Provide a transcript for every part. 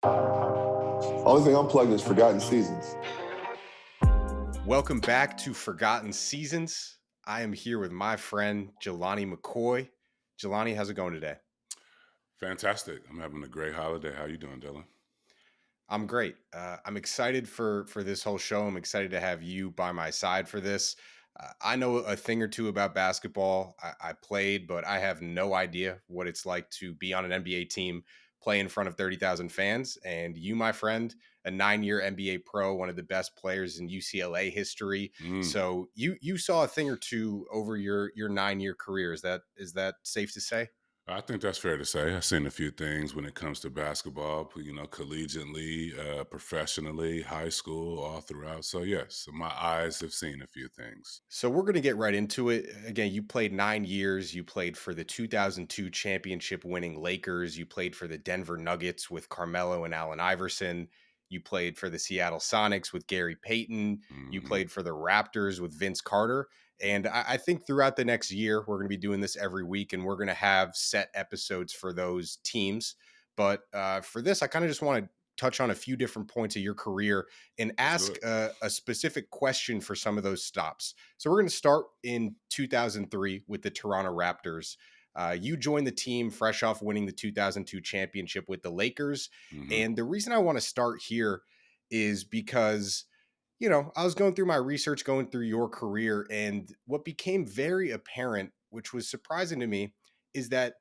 Only thing unplugged is Forgotten Seasons. Welcome back to Forgotten Seasons. I am here with my friend Jelani McCoy. Jelani, how's it going today? Fantastic. I'm having a great holiday. How you doing, Dylan? I'm great. I'm excited for this whole show. I'm excited to have you by my side for this. I know a thing or two about basketball. I played, but I have no idea what it's like to be on an NBA team, play in front of 30,000 fans. And you, my friend, a 9-year NBA pro, one of the best players in UCLA history. So you saw a thing or two over your 9-year career. Is that safe to say? I think that's fair to say. I've seen a few things when it comes to basketball, collegiately, professionally, high school, all throughout. So, yes, my eyes have seen a few things. So we're going to get right into it. Again, you played 9 years. You played for the 2002 championship winning Lakers. You played for the Denver Nuggets with Carmelo and Allen Iverson. You played for the Seattle Sonics with Gary Payton. You played for the Raptors with Vince Carter. And I think throughout the next year, we're going to be doing this every week, and we're going to have set episodes for those teams. But for this, I kind of just want to touch on a few different points of your career and ask a specific question for some of those stops. So we're going to start in 2003 with the Toronto Raptors. You joined the team fresh off winning the 2002 championship with the Lakers. And the reason I want to start here is because, I was going through my research, going through your career, and what became very apparent, which was surprising to me, is that,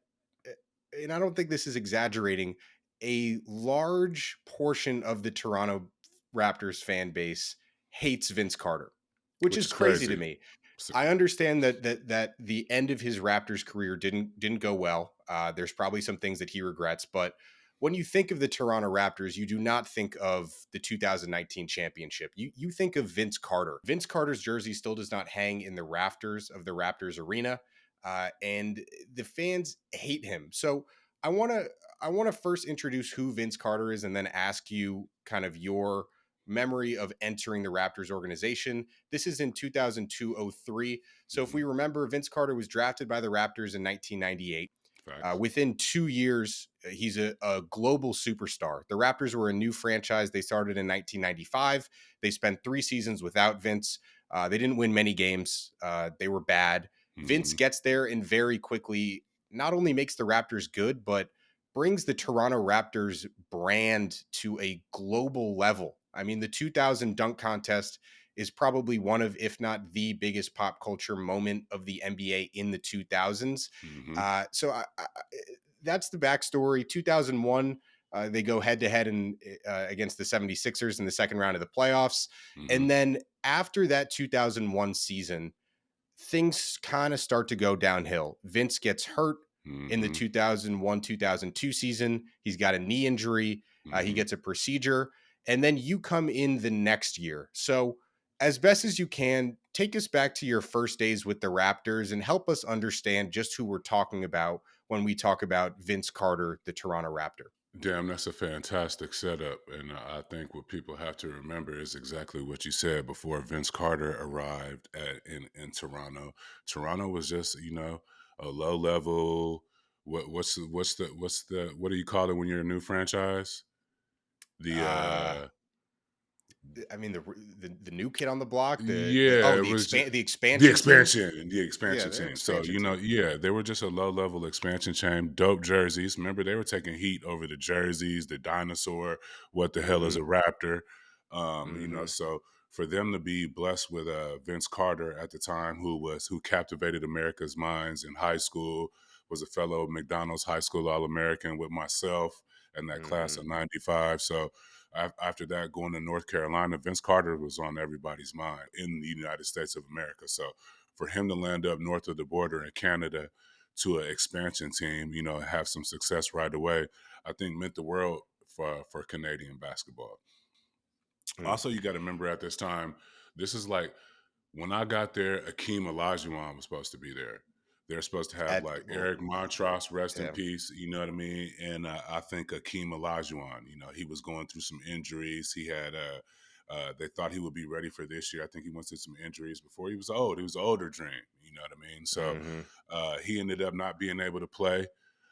and I don't think this is exaggerating, a large portion of the Toronto Raptors fan base hates Vince Carter, which is crazy to me. I understand that the end of his Raptors career didn't go well. There's probably some things that he regrets, but when you think of the Toronto Raptors, you do not think of the 2019 championship. You think of Vince Carter. Vince Carter's jersey still does not hang in the rafters of the Raptors arena, and the fans hate him. So I want to first introduce who Vince Carter is, and then ask you kind of your memory of entering the Raptors organization. This is in 2002-03. So if we remember, Vince Carter was drafted by the Raptors in 1998. Within 2 years, he's a global superstar. The Raptors were a new franchise. They started in 1995. They spent 3 seasons without Vince. They didn't win many games. They were bad. Vince gets there and very quickly not only makes the Raptors good, but brings the Toronto Raptors brand to a global level. I mean, the 2000 dunk contest is probably one of, if not the biggest pop culture moment of the NBA in the 2000s. So that's the backstory. 2001, they go head-to-head against the 76ers in the second round of the playoffs. And then after that 2001 season, things kind of start to go downhill. Vince gets hurt in the 2001-2002 season. He's got a knee injury. He gets a procedure. And then you come in the next year. So as best as you can, take us back to your first days with the Raptors and help us understand just who we're talking about when we talk about Vince Carter, the Toronto Raptor. Damn, that's a fantastic setup. And I think what people have to remember is exactly what you said before Vince Carter arrived in Toronto. Toronto was just, a low level. What do you call it when you're a new franchise? I mean, the new kid on the block. The expansion team. So they were just a low level expansion team. Dope jerseys. Remember, they were taking heat over the jerseys, the dinosaur. What the hell is a Raptor? So for them to be blessed with Vince Carter at the time, who captivated America's minds in high school, was a fellow McDonald's High School All-American with myself and that class of '95. So after that, going to North Carolina, Vince Carter was on everybody's mind in the United States of America. So for him to land up north of the border in Canada to an expansion team, have some success right away, I think meant the world for Canadian basketball. Also, you got to remember at this time, this is like when I got there, Akeem Olajuwon was supposed to be there. They're supposed to have Eric Montross, rest in peace, you know what I mean? And I think Akeem Olajuwon, he was going through some injuries. He had, they thought he would be ready for this year. I think he went through some injuries before he was old. He was an older dream, you know what I mean? So he ended up not being able to play.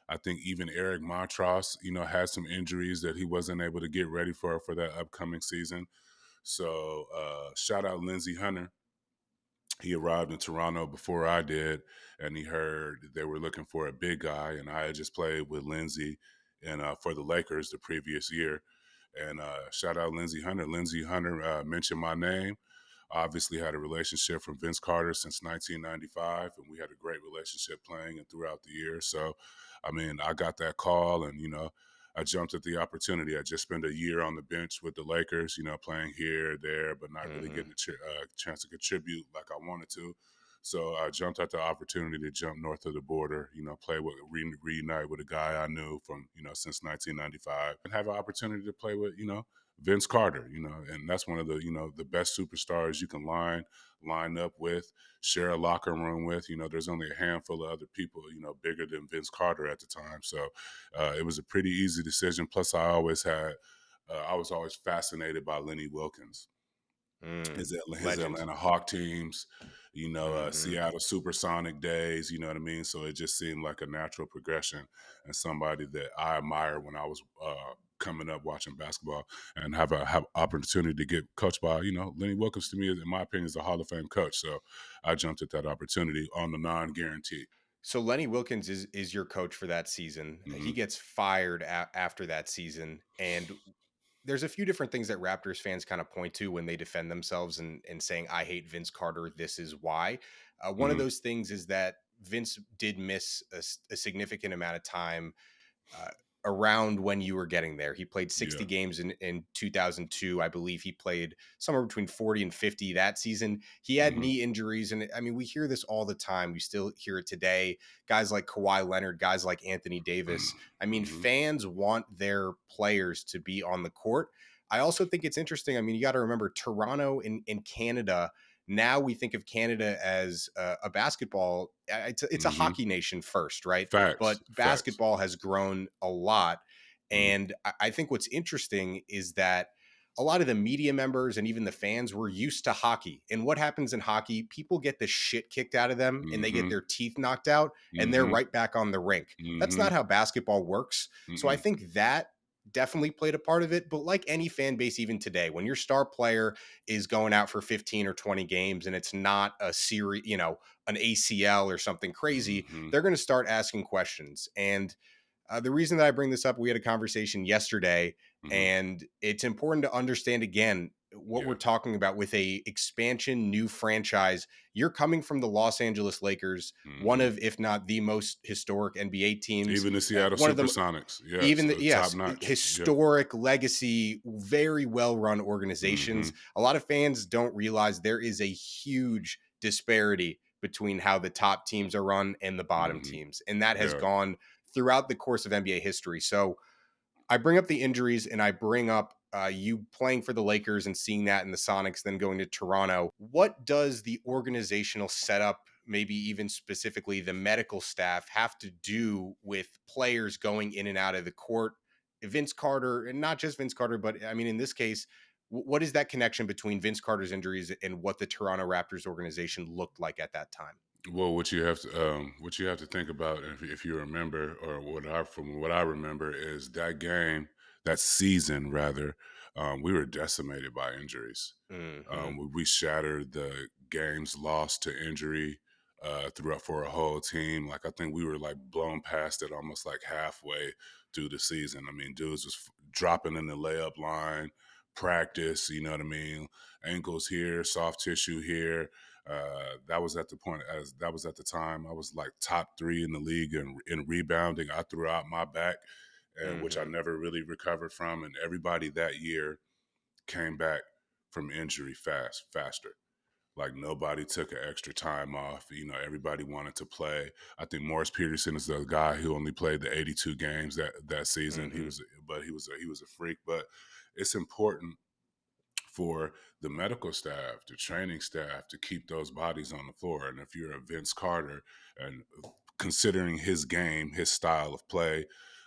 I think even Eric Montross, had some injuries that he wasn't able to get ready for that upcoming season. So shout out Lindsey Hunter. He arrived in Toronto before I did, and he heard they were looking for a big guy, and I had just played with Lindsey and for the Lakers the previous year. And shout out Lindsey Hunter. Lindsey Hunter mentioned my name. Obviously had a relationship from Vince Carter since 1995, and we had a great relationship playing and throughout the year. So, I mean, I got that call, and I jumped at the opportunity. I just spent a year on the bench with the Lakers, playing here, there, but not really getting a chance to contribute like I wanted to. So I jumped at the opportunity to jump north of the border, play with, reunite with a guy I knew from, since 1995, and have an opportunity to play with, Vince Carter, and that's one of the, the best superstars you can line up with, share a locker room with. There's only a handful of other people, bigger than Vince Carter at the time. So it was a pretty easy decision. Plus, I was always fascinated by Lenny Wilkens. His Atlanta Hawk teams, Seattle Supersonic days, you know what I mean? So it just seemed like a natural progression and somebody that I admire when I was coming up watching basketball, and have opportunity to get coached by, Lenny Wilkens, to me, in my opinion, is a Hall of Fame coach. So I jumped at that opportunity on the non-guarantee. So Lenny Wilkens is your coach for that season. He gets fired after that season, and there's a few different things that Raptors fans kind of point to when they defend themselves and saying, I hate Vince Carter, this is why. One of those things is that Vince did miss a significant amount of time around when you were getting there. He played 60 games in 2002. I believe he played somewhere between 40 and 50 that season. He had knee injuries. And I mean, we hear this all the time. We still hear it today. Guys like Kawhi Leonard, guys like Anthony Davis. I mean, fans want their players to be on the court. I also think it's interesting. I mean, you got to remember Toronto in Canada. Now we think of Canada as a basketball. It's a hockey nation first, right? Facts. But basketball has grown a lot. And I think what's interesting is that a lot of the media members and even the fans were used to hockey. And what happens in hockey, people get the shit kicked out of them and they get their teeth knocked out and they're right back on the rink. That's not how basketball works. So I think that definitely played a part of it. But like any fan base, even today, when your star player is going out for 15 or 20 games and it's not a series, an ACL or something crazy, they're going to start asking questions. And the reason that I bring this up, we had a conversation yesterday, and it's important to understand again what we're talking about with a expansion, new franchise. You're coming from the Los Angeles Lakers, one of, if not the most historic NBA teams. Even the Seattle Supersonics. Top-notch. Historic legacy, very well-run organizations. A lot of fans don't realize there is a huge disparity between how the top teams are run and the bottom teams. And that has gone throughout the course of NBA history. So I bring up the injuries and I bring up you playing for the Lakers and seeing that in the Sonics, then going to Toronto. What does the organizational setup, maybe even specifically the medical staff, have to do with players going in and out of the court? Vince Carter, and not just Vince Carter, but I mean, in this case, what is that connection between Vince Carter's injuries and what the Toronto Raptors organization looked like at that time? Well, what you have to think about, if you remember, or from what I remember, is that season rather, we were decimated by injuries. We shattered the games lost to injury throughout for a whole team. Like I think we were like blown past it almost like halfway through the season. I mean, dudes was dropping in the layup line, practice. You know what I mean? Ankles here, soft tissue here. That was at the time I was like top 3 in the league in rebounding. I threw out my back, which I never really recovered from. And everybody that year came back from injury faster. Like nobody took an extra time off. Everybody wanted to play. I think Morris Peterson is the guy who only played the 82 games that season. He was a freak. But it's important for the medical staff, the training staff, to keep those bodies on the floor. And if you're a Vince Carter, and considering his game, his style of play,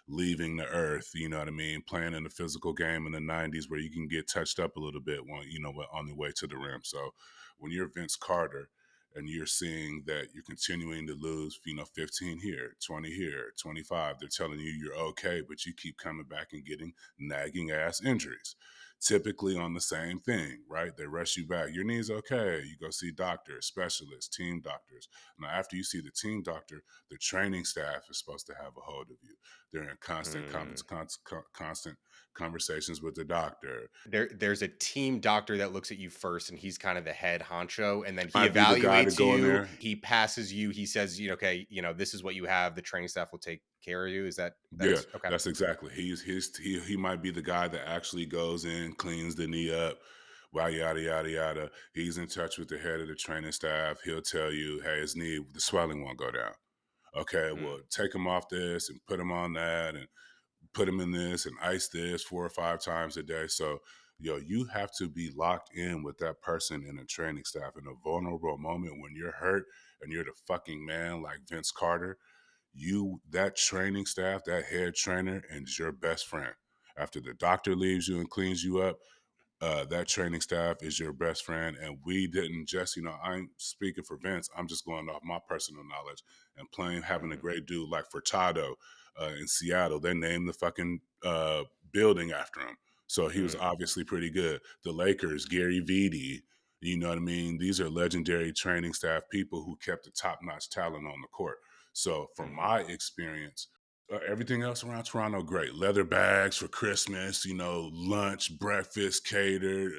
leaving the earth, you know what I mean, playing in the physical game in the 90s where you can get touched up a little bit on the way to the rim. So when you're Vince Carter and you're seeing that you're continuing to lose, 15 here, 20 here, 25. They're telling you you're okay, but you keep coming back and getting nagging ass injuries. Typically on the same thing, right? They rush you back. Your knee's okay. You go see doctors, specialists, team doctors. Now, after you see the team doctor, the training staff is supposed to have a hold of you. They're in constant conversations with the doctor. There's a team doctor that looks at you first, and he's kind of the head honcho, and then he Might be the guy to evaluates go in you. there. He passes you. He says, okay, this is what you have. The training staff will take care of you. Is that Yeah, okay? that's exactly. He might be the guy that actually goes in, cleans the knee up, wow, yada yada yada. He's in touch with the head of the training staff. He'll tell you, hey, his knee, the swelling won't go down. Okay, well, take him off this and put him on that, and put him in this and ice this 4 or 5 times a day. So, you have to be locked in with that person in a training staff in a vulnerable moment when you're hurt and you're the fucking man like Vince Carter. That training staff, that head trainer, and your best friend. After the doctor leaves you and cleans you up, that training staff is your best friend. And we didn't just, I ain't speaking for Vince. I'm just going off my personal knowledge and having a great dude like Furtado in Seattle. They named the fucking building after him. So he was obviously pretty good. The Lakers, Gary Vitti, you know what I mean? These are legendary training staff people who kept the top-notch talent on the court. So from my experience, everything else around Toronto, great. Leather bags for Christmas, lunch, breakfast catered,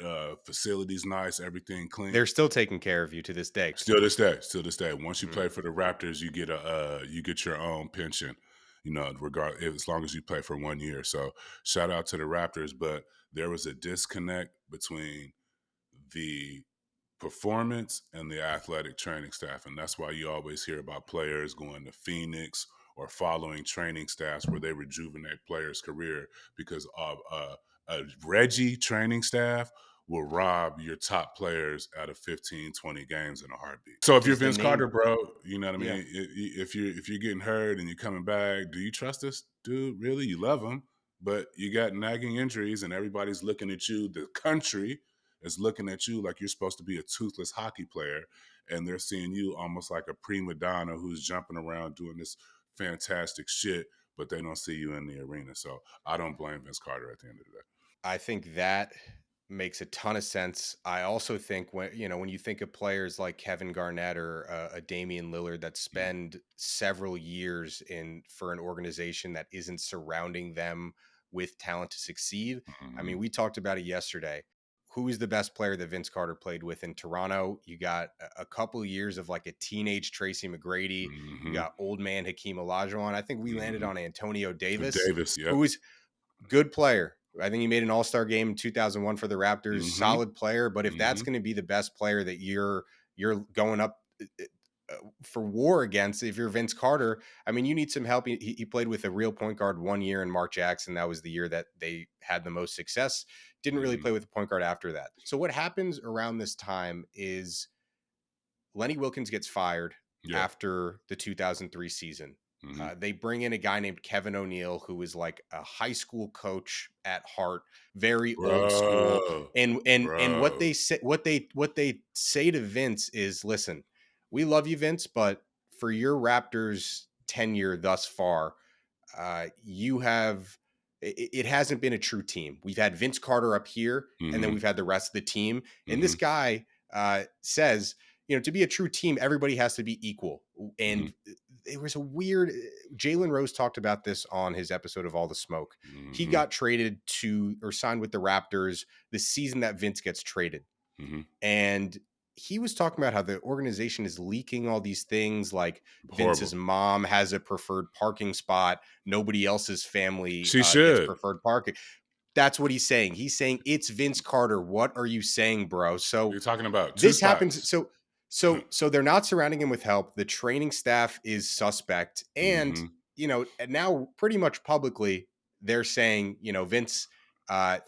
facilities nice, everything clean. They're still taking care of you to this day. Still this day. Once you play for the Raptors, you get your own pension, as long as you play for 1 year. So shout out to the Raptors, but there was a disconnect between the performance and the athletic training staff. And that's why you always hear about players going to Phoenix or following training staffs where they rejuvenate players' career, because of a Reggie training staff will rob your top players out of 15, 20 games in a heartbeat. So if you're Vince Carter, bro, you know what I mean? Yeah. If you're getting hurt and you're coming back, do you trust this dude? Really? You love him, but you got nagging injuries and everybody's looking at you. The country is looking at you like you're supposed to be a toothless hockey player, and they're seeing you almost like a prima donna who's jumping around doing this fantastic shit, but they don't see you in the arena. So I don't blame Vince Carter at the end of the day. I think that makes a ton of sense. I also think when you think of players like Kevin Garnett or a Damian Lillard that spend several years for an organization that isn't surrounding them with talent to succeed. I mean, we talked about it yesterday. Who is the best player that Vince Carter played with in Toronto? You got a couple years of like a teenage Tracy McGrady. You got old man Hakeem Olajuwon. I think we landed on Antonio Davis, who is good player. I think he made an all-star game in 2001 for the Raptors. Solid player. But if that's going to be the best player that you're going up for war against, if you're Vince Carter, I mean, you need some help. He played with a real point guard 1 year in Mark Jackson. That was the year that they had the most success. Didn't really play with a point guard after that. So what happens around this time is Lenny Wilkins gets fired after the 2003 season. They bring in a guy named Kevin O'Neill, who is like a high school coach at heart, very old school. And what they say to Vince is, listen, we love you, Vince, but for your Raptors tenure thus far, it hasn't been a true team. We've had Vince Carter up here, and then we've had the rest of the team. And this guy says, to be a true team, everybody has to be equal. And it was a weird, Jalen Rose talked about this on his episode of All the Smoke. He got traded or signed with the Raptors the season that Vince gets traded. And he was talking about how the organization is leaking all these things, like Vince's mom has a preferred parking spot. Nobody else's family gets preferred parking. That's what he's saying. He's saying it's Vince Carter. What are you saying, bro? So you're talking about this happens. So they're not surrounding him with help. The training staff is suspect. And, and now pretty much publicly they're saying, Vince,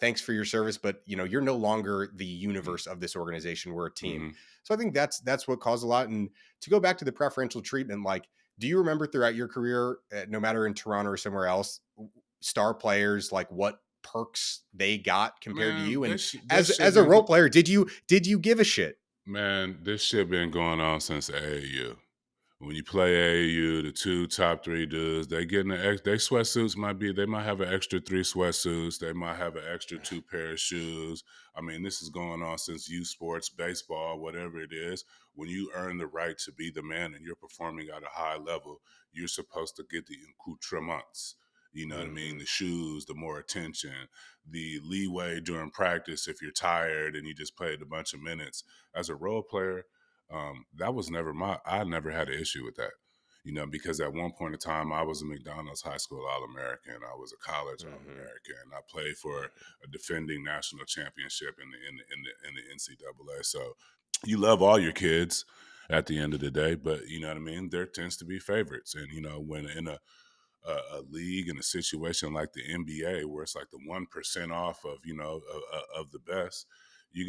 thanks for your service, but you're no longer the universe of this organization. We're a team. So I think that's what caused a lot. And to go back to the preferential treatment, like, do you remember throughout your career, no matter in Toronto or somewhere else, star players, like what perks they got compared to you? And as a role player, did you give a shit? Man, this shit been going on since AAU. When you play AAU, the top three dudes, they sweatsuits they might have an extra 3 sweatsuits. They might have an extra 2 pair of shoes. I mean, this is going on since youth sports, baseball, whatever it is. When you earn the right to be the man and you're performing at a high level, you're supposed to get the accoutrements. You know what I mean? The shoes, the more attention, the leeway during practice if you're tired and you just played a bunch of minutes. As a role player, that was never I never had an issue with that, because at one point in time I was a McDonald's high school All-American. I was a college All-American. I played for a defending national championship in the NCAA. So you love all your kids at the end of the day, but you know what I mean? There tends to be favorites. And, when in a league in a situation like the NBA where it's like the 1% off of, of the best, you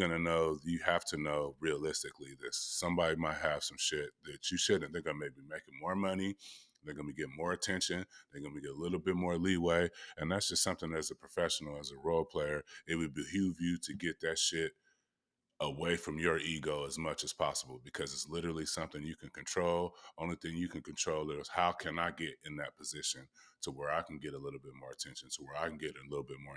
have to know realistically that somebody might have some shit that you shouldn't. They're going to maybe making more money. They're going to be getting more attention. They're going to get a little bit more leeway. And that's just something as a professional, as a role player, it would behoove you to get that shit away from your ego as much as possible, because it's literally something you can control. Only thing you can control is how can I get in that position to where I can get a little bit more attention, to where I can get a little bit more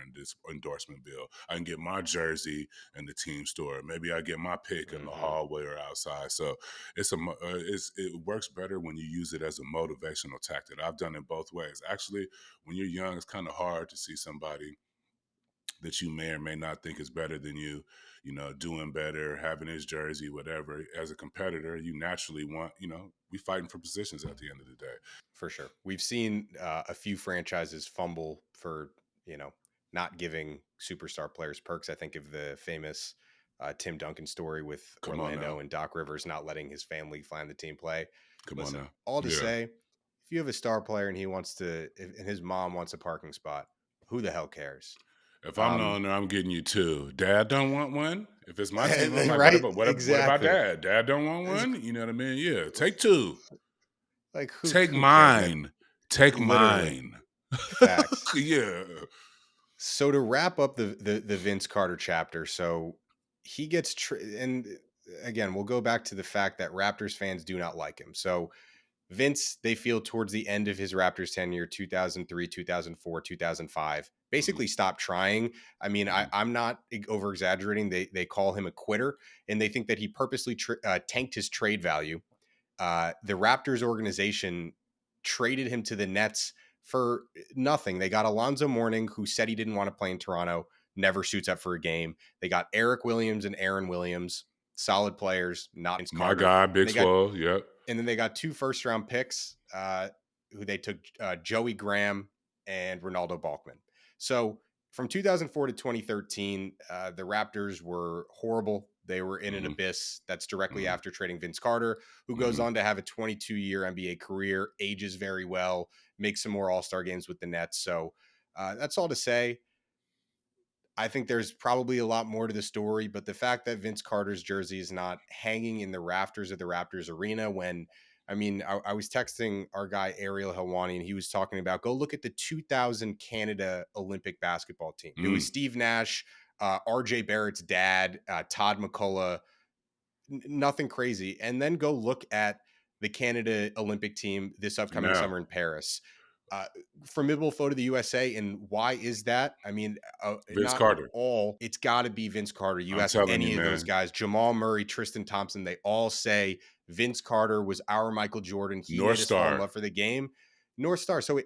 endorsement bill. I can get my jersey in the team store. Maybe I get my pick in the hallway or outside. So it works better when you use it as a motivational tactic. I've done it both ways. Actually, when you're young, it's kind of hard to see somebody that you may or may not think is better than you, doing better, having his jersey, whatever. As a competitor, you naturally want, we fighting for positions at the end of the day. For sure. We've seen a few franchises fumble for, not giving superstar players perks. I think of the famous Tim Duncan story with Orlando and Doc Rivers not letting his family fly on the team play. Listen, all to say, if you have a star player and and his mom wants a parking spot, who the hell cares? If I'm the owner, I'm getting you 2. Dad don't want one. If it's my team, I'm like, right? what about Dad? Dad don't want one. You know what I mean? Yeah, take 2. Like take mine. Take mine. Facts. Yeah. So to wrap up the Vince Carter chapter, so he gets and again, we'll go back to the fact that Raptors fans do not like him. So Vince, they feel towards the end of his Raptors tenure, 2003, 2004, 2005, basically stopped trying. I mean, I'm not over exaggerating. They call him a quitter, and they think that he purposely tanked his trade value. The Raptors organization traded him to the Nets for nothing. They got Alonzo Mourning, who said he didn't want to play in Toronto, never suits up for a game. They got Eric Williams and Aaron Williams, solid players, not Vince Carter. My guy, Big Swole, yep. And then they got 2 first-round picks, who they took Joey Graham and Ronaldo Balkman. So from 2004 to 2013, the Raptors were horrible. They were in an abyss. That's directly after trading Vince Carter, who goes on to have a 22-year NBA career, ages very well, makes some more All-Star games with the Nets. So that's all to say. I think there's probably a lot more to the story, but the fact that Vince Carter's jersey is not hanging in the rafters of the Raptors arena I was texting our guy Ariel Helwani, and he was talking about, go look at the 2000 Canada Olympic basketball team. It was Steve Nash, RJ Barrett's dad, Todd McCullough, nothing crazy. And then go look at the Canada Olympic team this upcoming summer in Paris. Formidable foe to the USA. And why is that? I mean, Vince Carter. It's got to be Vince Carter. You ask any of those guys, Jamal Murray, Tristan Thompson, they all say Vince Carter was our Michael Jordan. He made us fall in love for the game. North Star. So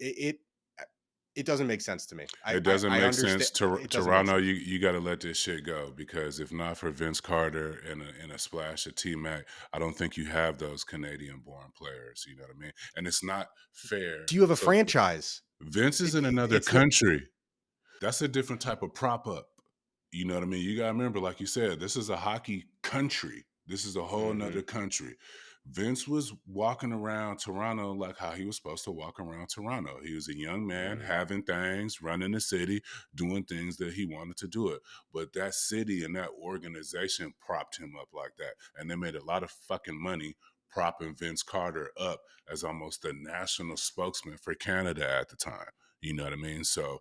it doesn't make sense to me. It doesn't make sense. Toronto, you got to let this shit go, because if not for Vince Carter and a splash of T-Mac, I don't think you have those Canadian-born players. You know what I mean? And it's not fair. Do you have a franchise? Vince is in another country. That's a different type of prop up. You know what I mean? You got to remember, like you said, this is a hockey country. This is a whole nother country. Vince was walking around Toronto like how he was supposed to walk around Toronto. He was a young man having things, running the city, doing things that he wanted to do it. But that city and that organization propped him up like that. And they made a lot of fucking money propping Vince Carter up as almost the national spokesman for Canada at the time. You know what I mean? So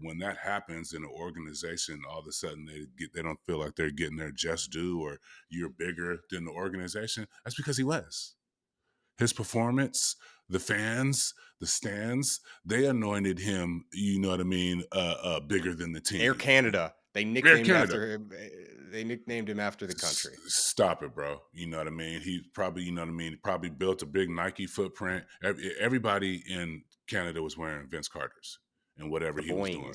when that happens in an organization, all of a sudden they don't feel like they're getting their just due, or you're bigger than the organization. That's because he was. His performance, the fans, the stands, they anointed him, you know what I mean, bigger than the team. Air Canada. They nicknamed after him. They nicknamed him after the country. Stop it, bro. You know what I mean? He probably, you know what I mean, probably built a big Nike footprint. Everybody in Canada was wearing Vince Carter's and whatever he was doing.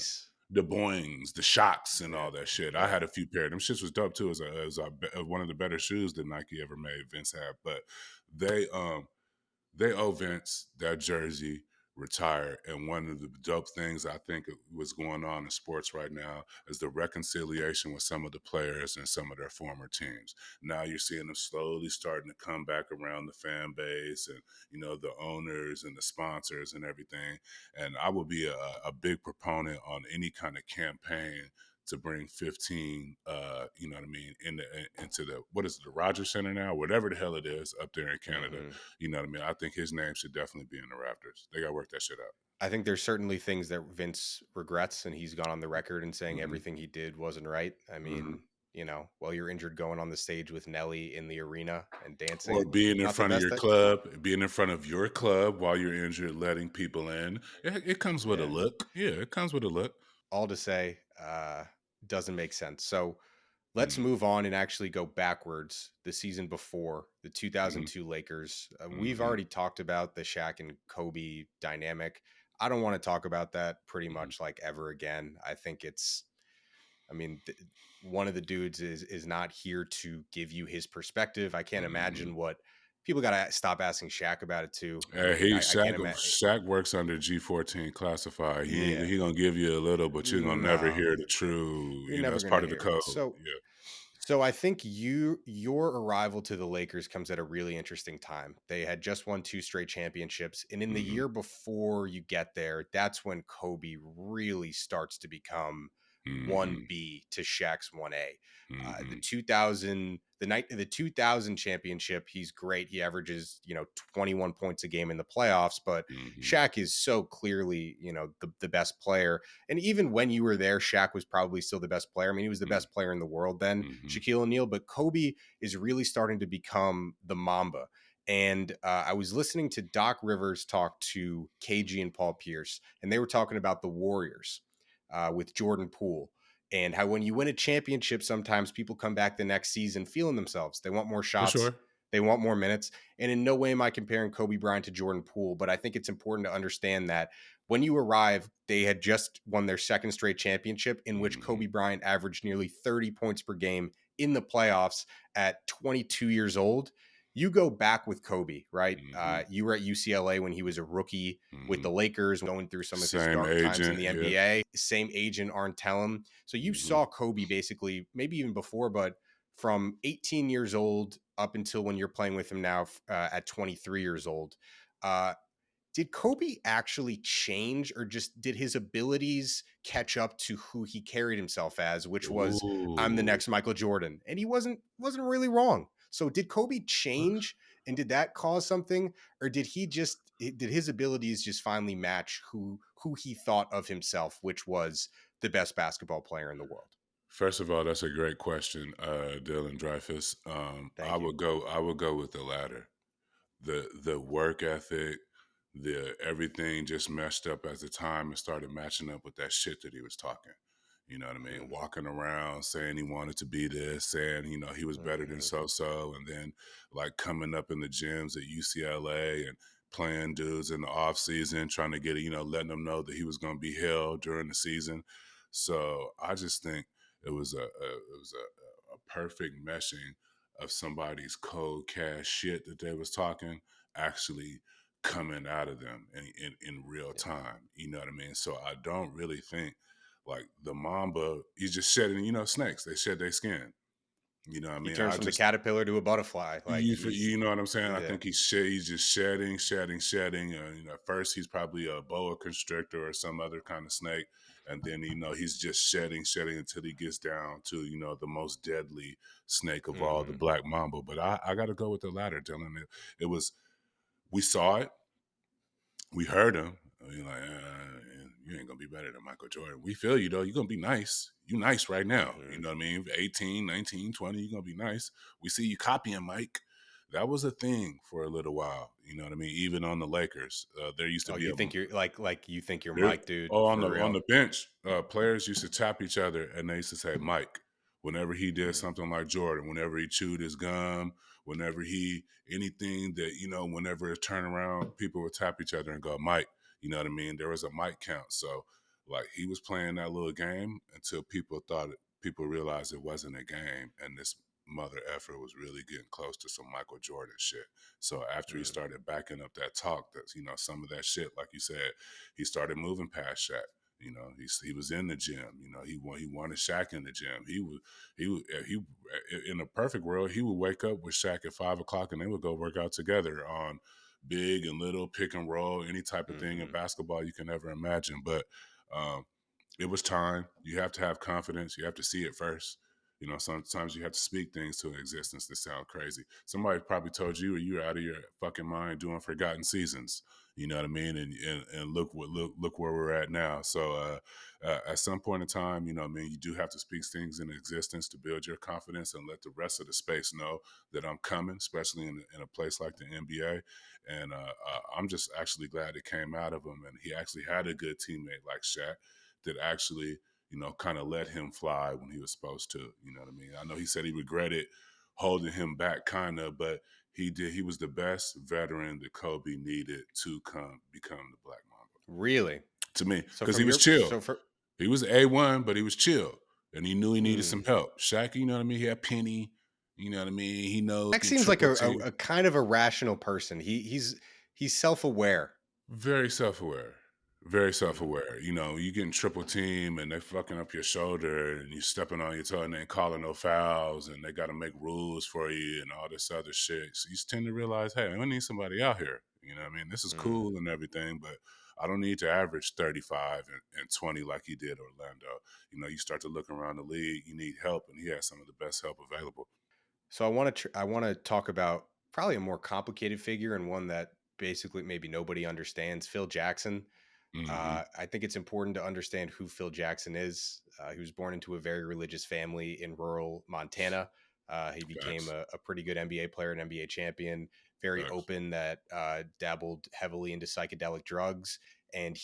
The Boings, the Shocks, and all that shit. I had a few pair of them. Shits was dope too. It was one of the better shoes that Nike ever made. Vince had, but they owe Vince that jersey retire. And one of the dope things I think was going on in sports right now is the reconciliation with some of the players and some of their former teams. Now you're seeing them slowly starting to come back around the fan base and, you know, the owners and the sponsors and everything. And I would be a big proponent on any kind of campaign to bring 15, you know what I mean, into the, what is it, the Rogers Center now, whatever the hell it is up there in Canada. Mm-hmm. You know what I mean? I think his name should definitely be in the Raptors. They got to work that shit out. I think there's certainly things that Vince regrets, and he's gone on the record and saying everything he did wasn't right. I mean, you know, while you're injured, going on the stage with Nelly in the arena and dancing, or being in front of your club, being in front of your club while you're injured, letting people in. It comes with a look. Yeah, it comes with a look. All to say, doesn't make sense. So let's move on and actually go backwards. The season before, the 2002 Lakers. We've already talked about the Shaq and Kobe dynamic. I don't want to talk about that pretty much like ever again. I think it's, I mean, one of the dudes is not here to give you his perspective. I can't imagine what people got to stop asking Shaq about it too. Shaq works under G14 classified. He gonna give you a little, but you're gonna never hear the true. You know, it's part of the code. So I think your arrival to the Lakers comes at a really interesting time. They had just won 2 straight championships, and in the year before you get there, that's when Kobe really starts to become 1B to Shaq's 1A. The 2000 championship, he's great. He averages, 21 points a game in the playoffs, but Shaq is so clearly, the best player. And even when you were there, Shaq was probably still the best player. I mean, he was the best player in the world then, Shaquille O'Neal, but Kobe is really starting to become the Mamba. And I was listening to Doc Rivers talk to KG and Paul Pierce, and they were talking about the Warriors. With Jordan Poole, and how when you win a championship, sometimes people come back the next season feeling themselves. They want more shots. Sure. They want more minutes. And in no way am I comparing Kobe Bryant to Jordan Poole, but I think it's important to understand that when you arrive, they had just won their 2nd straight championship in which Kobe Bryant averaged nearly 30 points per game in the playoffs at 22 years old. You go back with Kobe, right? You were at UCLA when he was a rookie with the Lakers, going through some of his dark times in the NBA. Same agent, Arn Tellem. So you saw Kobe basically, maybe even before, but from 18 years old up until when you're playing with him now at 23 years old. Did Kobe actually change, or just did his abilities catch up to who he carried himself as, which was, I'm the next Michael Jordan? And he wasn't really wrong. So did Kobe change, and did that cause something, or did his abilities just finally match who he thought of himself, which was the best basketball player in the world? First of all, that's a great question, Dylan Dreyfuss. I would go with the latter. The work ethic, the everything just messed up at the time and started matching up with that shit that he was talking. You know what I mean? Walking around saying he wanted to be this, saying, he was better than so-so, and then like coming up in the gyms at UCLA and playing dudes in the off season, trying to get letting them know that he was going to be held during the season. So I just think it was a perfect meshing of somebody's cold cash shit that they was talking actually coming out of them in real time. You know what I mean? So I don't really think, like, the Mamba, he's just shedding, snakes. They shed their skin. You know what I mean? He turns from the caterpillar to a butterfly. Like, you know what I'm saying? Yeah. I think he's just shedding. At first, he's probably a boa constrictor or some other kind of snake. And then, he's just shedding until he gets down to, the most deadly snake of all, the black mamba. But I got to go with the latter, Dylan. It was, we saw it. We heard him. you ain't gonna be better than Michael Jordan. We feel you though. You're gonna be nice. You nice right now. Mm-hmm. You know what I mean? 18, 19, 20, you're gonna be nice. We see you copying Mike. That was a thing for a little while. You know what I mean? Even on the Lakers, there used to be. You think you're you think you're there, Mike, dude? on for real? the bench, players used to tap each other and they used to say Mike whenever he did something like Jordan. Whenever he chewed his gum, whenever he anything that whenever it turned around, people would tap each other and go Mike. You know what I mean? There was a Mike count. So like he was playing that little game until people realized it wasn't a game, and this mother effer was really getting close to some Michael Jordan shit. So after he started backing up that talk, that some of that shit, like you said, he started moving past Shaq. He was in the gym. He wanted Shaq in the gym. He in a perfect world, he would wake up with Shaq at 5:00 and they would go work out together on big and little, pick and roll, any type of thing in basketball you can ever imagine. But it was time. You have to have confidence. You have to see it first. Sometimes you have to speak things to existence that sound crazy. Somebody probably told you you're out of your fucking mind doing Forgotten Seasons. You know what I mean? And look where we're at now. So at some point in time, you do have to speak things into existence to build your confidence and let the rest of the space know that I'm coming, especially in a place like the NBA. And I'm just actually glad it came out of him. And he actually had a good teammate like Shaq that actually kind of let him fly when he was supposed to. You know what I mean? I know he said he regretted holding him back, kind of, but he did. He was the best veteran that Kobe needed to become the Black Mamba. Really? To me, because he was chill. He was A1, but he was chill, and he knew he needed some help. Shaq, you know what I mean? He had Penny. You know what I mean? He knows. Shaq seems like a kind of a rational person. He's self-aware. Very self-aware. Very self-aware. You getting triple team and they fucking up your shoulder and you stepping on your toe and they ain't calling no fouls and they got to make rules for you and all this other shit. So you tend to realize, hey, I need somebody out here. You know what I mean? This is cool and everything, but I don't need to average 35 and 20 like he did Orlando. You start to look around the league, you need help, and he has some of the best help available. So I want to talk about probably a more complicated figure and one that basically maybe nobody understands, Phil Jackson. I think it's important to understand who Phil Jackson is. He was born into a very religious family in rural Montana. He became a pretty good NBA player, an NBA champion, very open, that dabbled heavily into psychedelic drugs. And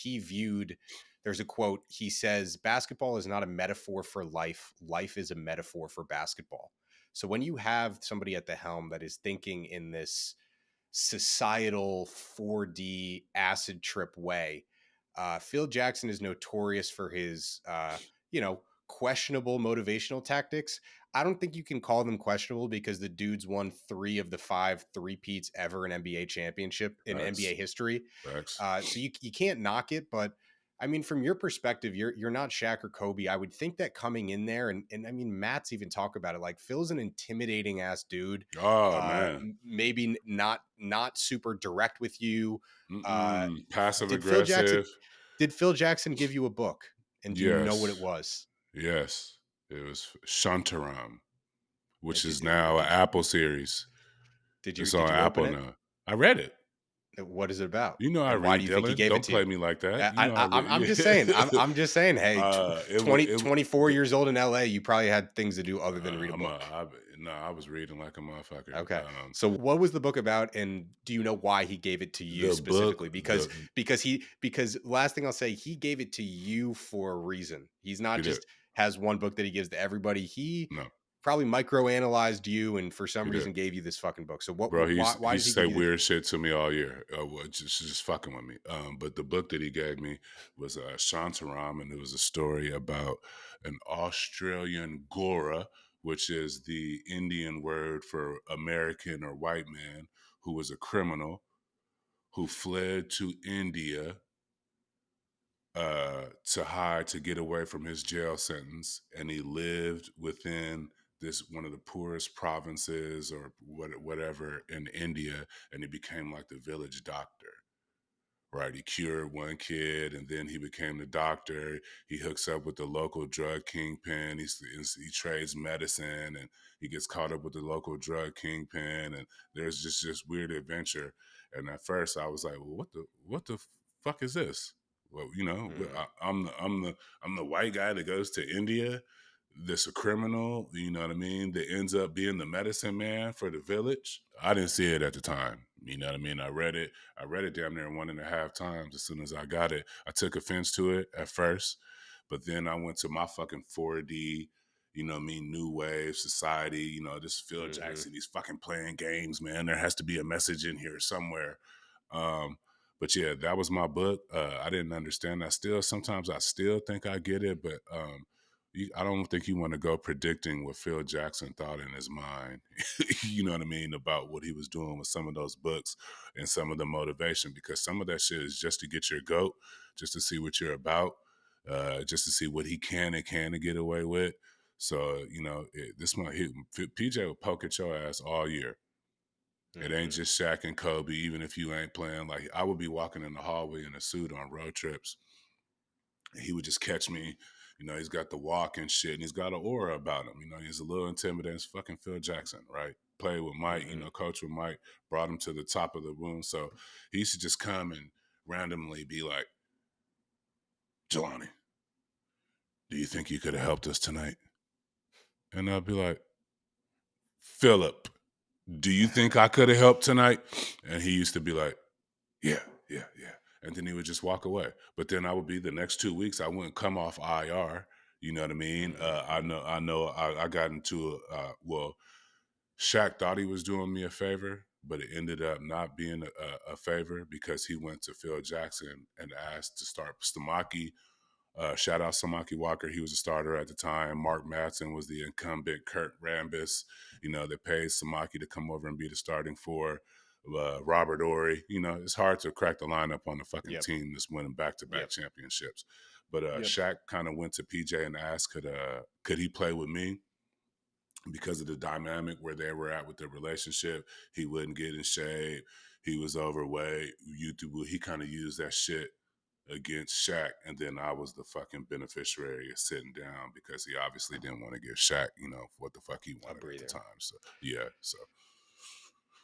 there's a quote, he says, basketball is not a metaphor for life. Life is a metaphor for basketball. So when you have somebody at the helm that is thinking in this societal 4D acid trip way, Phil Jackson is notorious for his, questionable motivational tactics. I don't think you can call them questionable because the dude's won 3 of the 5 three-peats ever in NBA championship in NBA history. So you can't knock it, but I mean, from your perspective, you're not Shaq or Kobe. I would think that coming in there, and I mean, Matt's even talk about it. Like, Phil's an intimidating ass dude. Oh man, maybe not super direct with you. Passive aggressive. Did Phil Jackson give you a book? And do you know what it was? Yes, it was Shantaram, which is now an Apple series. It's on Apple now. I read it. What is it about? I read. Why do you think he gave Don't it to play you? me like that. I'm just saying. I'm just saying. Hey, 24 years old in LA, you probably had things to do other than read a book. I was reading like a motherfucker. Okay. So what was the book about, and do you know why he gave it to you specifically? Because last thing I'll say, he gave it to you for a reason. He's not just has one book that he gives to everybody. He probably microanalyzed you and for some reason gave you this fucking book. So what? Bro, why he say weird shit to me all year, just fucking with me. But the book that he gave me was Shantaram, and it was a story about an Australian Gora, which is the Indian word for American or white man, who was a criminal who fled to India to get away from his jail sentence, and he lived within one of the poorest provinces or whatever in India, and he became like the village doctor. Right, he cured one kid, and then he became the doctor. He hooks up with the local drug kingpin. He trades medicine, and he gets caught up with the local drug kingpin. And there's just this weird adventure. And at first, I was like, "Well, what the fuck is this?" Well, I'm the white guy that goes to India. That's a criminal. You know what I mean? That ends up being the medicine man for the village. I didn't see it at the time. You know what I mean? I read it. I read it damn near 1.5 times as soon as I got it. I took offense to it at first, but then I went to my fucking 4D. You know what I mean? New wave society. This Phil Jackson. He's fucking playing games, man. There has to be a message in here somewhere. But yeah, that was my book. I didn't understand that. Sometimes I still think I get it, but I don't think you want to go predicting what Phil Jackson thought in his mind. You know what I mean, about what he was doing with some of those books and some of the motivation, because some of that shit is just to get your goat, just to see what you're about, just to see what he can and can't get away with. So PJ will poke at your ass all year. It ain't just Shaq and Kobe, even if you ain't playing. Like, I would be walking in the hallway in a suit on road trips. And he would just catch me. He's got the walk and shit, and he's got an aura about him. He's a little intimidating. It's fucking Phil Jackson, right? Played with Mike, coach with Mike, brought him to the top of the room. So he used to just come and randomly be like, Jelani, do you think you could have helped us tonight? And I'd be like, Philip, do you think I could have helped tonight? And he used to be like, yeah. And then he would just walk away. But then I would be the next 2 weeks, I wouldn't come off IR. You know what I mean? I got into Shaq thought he was doing me a favor, but it ended up not being a favor, because he went to Phil Jackson and asked to start Stamaki. Shout out Samaki Walker. He was a starter at the time. Mark Madsen was the incumbent. Kurt Rambis, they paid Samaki to come over and be the starting four. Robert Ory. It's hard to crack the lineup on a fucking team that's winning back-to-back championships. But Shaq kind of went to PJ and asked, could he play with me? Because of the dynamic where they were at with their relationship. He wouldn't get in shape. He was overweight. He kind of used that shit against Shaq, and then I was the fucking beneficiary of sitting down, because he obviously didn't want to give Shaq, what the fuck he wanted at the time. So yeah. So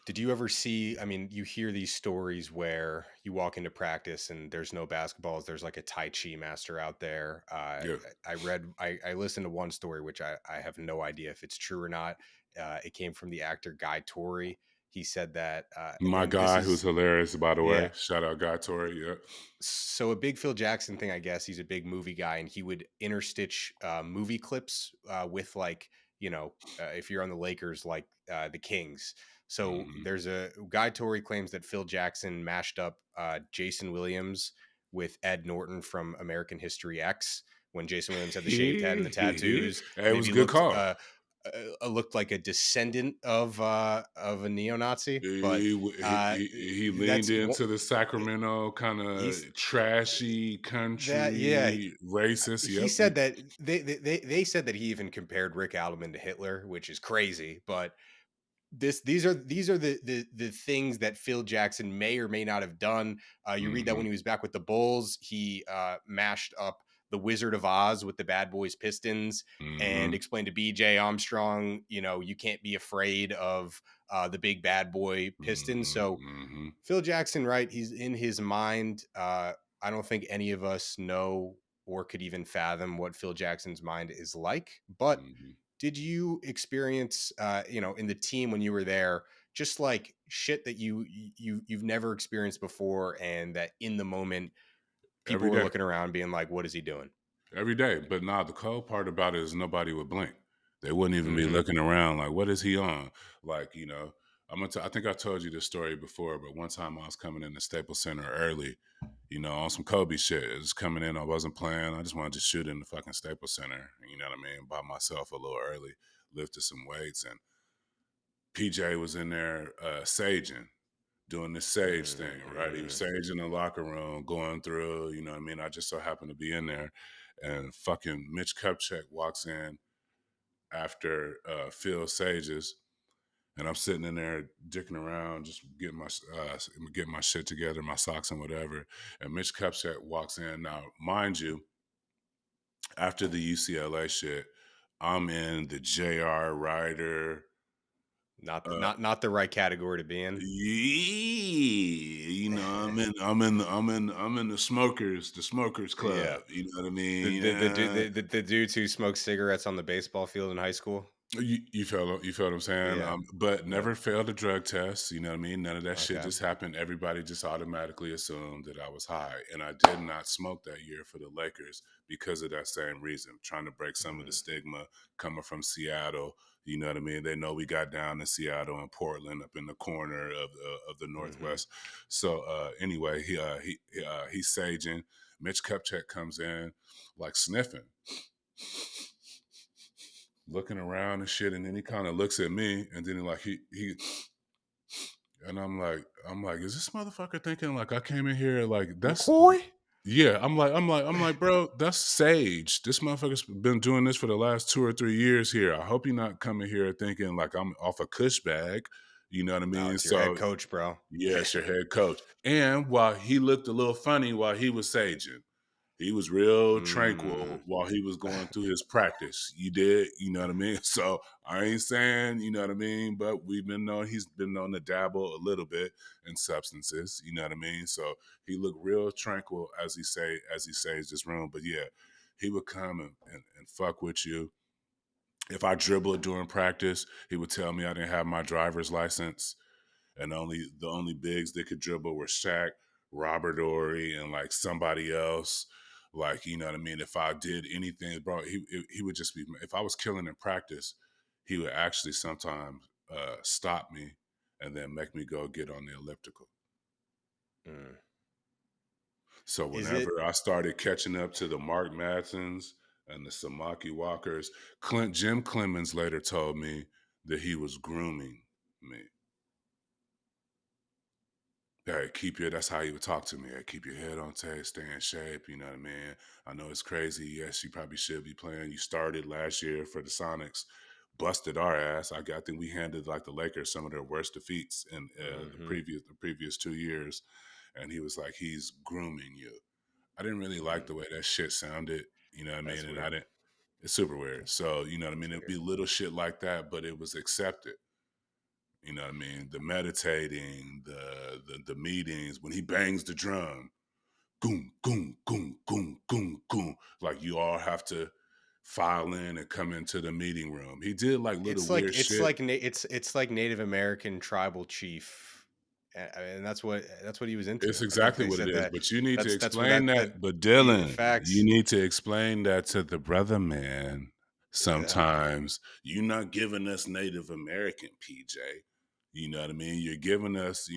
did you ever see, you hear these stories where you walk into practice and there's no basketballs, there's like a Tai Chi master out there. I listened to one story, which I have no idea if it's true or not. It came from the actor Guy Torry. He said that my guy, who's hilarious, by the way. Shout out Guy Torry. Yeah. So a big Phil Jackson thing, I guess. He's a big movie guy, and he would interstitch movie clips with, like, if you're on the Lakers, like the Kings. So there's a Guy Torry claims that Phil Jackson mashed up Jason Williams with Ed Norton from American History X, when Jason Williams had the shaved head and the tattoos. It was a good call. Looked like a descendant of a neo-Nazi, but he leaned into the Sacramento kind of trashy country, racist. He said that they said that he even compared Rick Alderman to Hitler, which is crazy. But these are the things that Phil Jackson may or may not have done. You read that when he was back with the Bulls, he mashed up the Wizard of Oz with the Bad Boys Pistons and explained to BJ Armstrong, you can't be afraid of the big bad boy Pistons. So Phil Jackson, right? He's in his mind. I don't think any of us know or could even fathom what Phil Jackson's mind is like. But did you experience, in the team when you were there, just like shit that you've never experienced before, and that in the moment people were looking around being like, what is he doing? Every day. But the cold part about it is nobody would blink. They wouldn't even be looking around like, what is he on? Like, I think I told you this story before, but one time I was coming in the Staples Center early, on some Kobe shit. It was coming in, I wasn't playing. I just wanted to shoot in the fucking Staples Center, you know what I mean? By myself a little early, lifted some weights, and PJ was in there saging. Doing this sage thing, right? He was saging the locker room, going through, you know what I mean? I just so happened to be in there, and fucking Mitch Kupchak walks in after Phil sages, and I'm sitting in there dicking around, just getting my shit together, my socks and whatever, and Mitch Kupchak walks in. Now, mind you, after the UCLA shit, I'm in the J.R. Ryder, Not the right category to be in. Yeah, I'm in the smokers Yeah. club. You know what I mean? The dudes who smoke cigarettes on the baseball field in high school. You feel what I'm saying? Yeah. But Yep. never failed a drug test. You know what I mean? None of that shit Okay. just happened. Everybody just automatically assumed that I was high, and I did not smoke that year for the Lakers because of that same reason. Trying to break some of the Mhm. stigma coming from Seattle. You know what I mean? They know we got down in Seattle and Portland, up in the corner of the Mhm. Northwest. So anyway, he's saging. Mitch Kupchak comes in like sniffing, looking around and shit, and then he kind of looks at me, and then he and I'm like, is this motherfucker thinking like I came in here like that's McCoy. yeah? I'm like, bro, that's Sage. This motherfucker's been doing this for the last 2 or 3 years here. I hope you're not coming here thinking like I'm off a cush bag. You know what I No, mean? it's your head So coach, bro. yes, your head coach. And while he looked a little funny while he was saging, he was real Mm, tranquil while he was going through his practice. You did, you know what I mean? So I ain't saying, you know what I mean, but he's been known to dabble a little bit in substances, you know what I mean? So he looked real tranquil as he says this room. But yeah, he would come and fuck with you. If I dribbled during practice, he would tell me I didn't have my driver's license, and the only bigs that could dribble were Shaq, Robert Ory, and like somebody else. Like, you know what I mean? If I did anything, bro, he would just be. If I was killing in practice, he would actually sometimes stop me and then make me go get on the elliptical. mm. So Is it? whenever I started catching up to the Mark Madsons and the Samaki Walkers, Jim Clemens later told me that he was grooming me. Hey, that's how he would talk to me. Hey, keep your head on tight, stay in shape. You know what I mean? I know it's crazy. Yes, you probably should be playing. You started last year for the Sonics, busted our ass. I think we handed like the Lakers some of their worst defeats in the Mhm. previous 2 years. And he was like, he's grooming you. I didn't really like Mm. the way that shit sounded. You know what I mean? That's And I weird. didn't. It's super weird. So you know what I mean? That's It'd weird. be little shit like that, but it was accepted. You know what I mean? The meditating, the meetings, when he bangs the drum, goom, goom, goom, goom, goom, goom. Like you all have to file in and come into the meeting room. He did like little weird shit. It's like Native American tribal chief, and that's what he was It's into. I think exactly they what it said is, that. but you need to That's what explain that that. But the Dylan, you facts. need to explain that to the brother man. Yeah. Sometimes you're not giving us Native American, PJ. You know what I mean? You're giving us,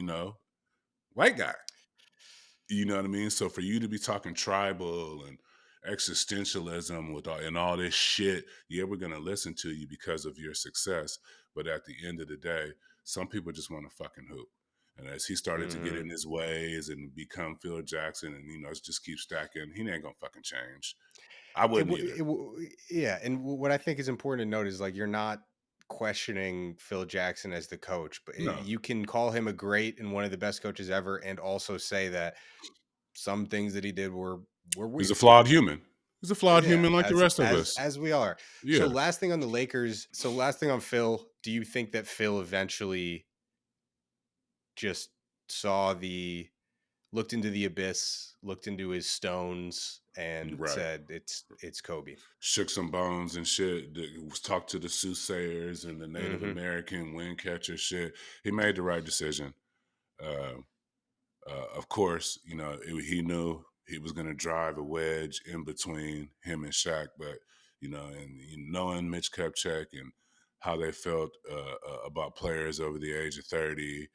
white guy. You know what I mean? So for you to be talking tribal and existentialism and all this shit, yeah, we're gonna listen to you because of your success. But at the end of the day, some people just want to fucking hoop. And as he started to get Hmm. in his ways and become Phil Jackson, and just keep stacking, he ain't gonna fucking change. I It, wouldn't w- either. it, w- yeah, and what I think is important to note is like you're not questioning Phil Jackson as the coach, but No, you can call him a great and one of the best coaches ever, and also say that some things that he did were he's a weird. flawed human. He's a flawed Yeah, human like the rest of us. as we are. So Yeah. last thing on the Lakers. So last thing on Phil. Do you think that Phil eventually just saw the looked into the abyss, looked into his stones, and Right. said it's Kobe? Shook some bones and shit. Was talked to the soothsayers and the Native Mm-hmm. American wind catcher shit. He made the right decision. Uh, of course, he knew he was going to drive a wedge in between him and Shaq, but and knowing Mitch Kupchak and how they felt about players over the age of 30,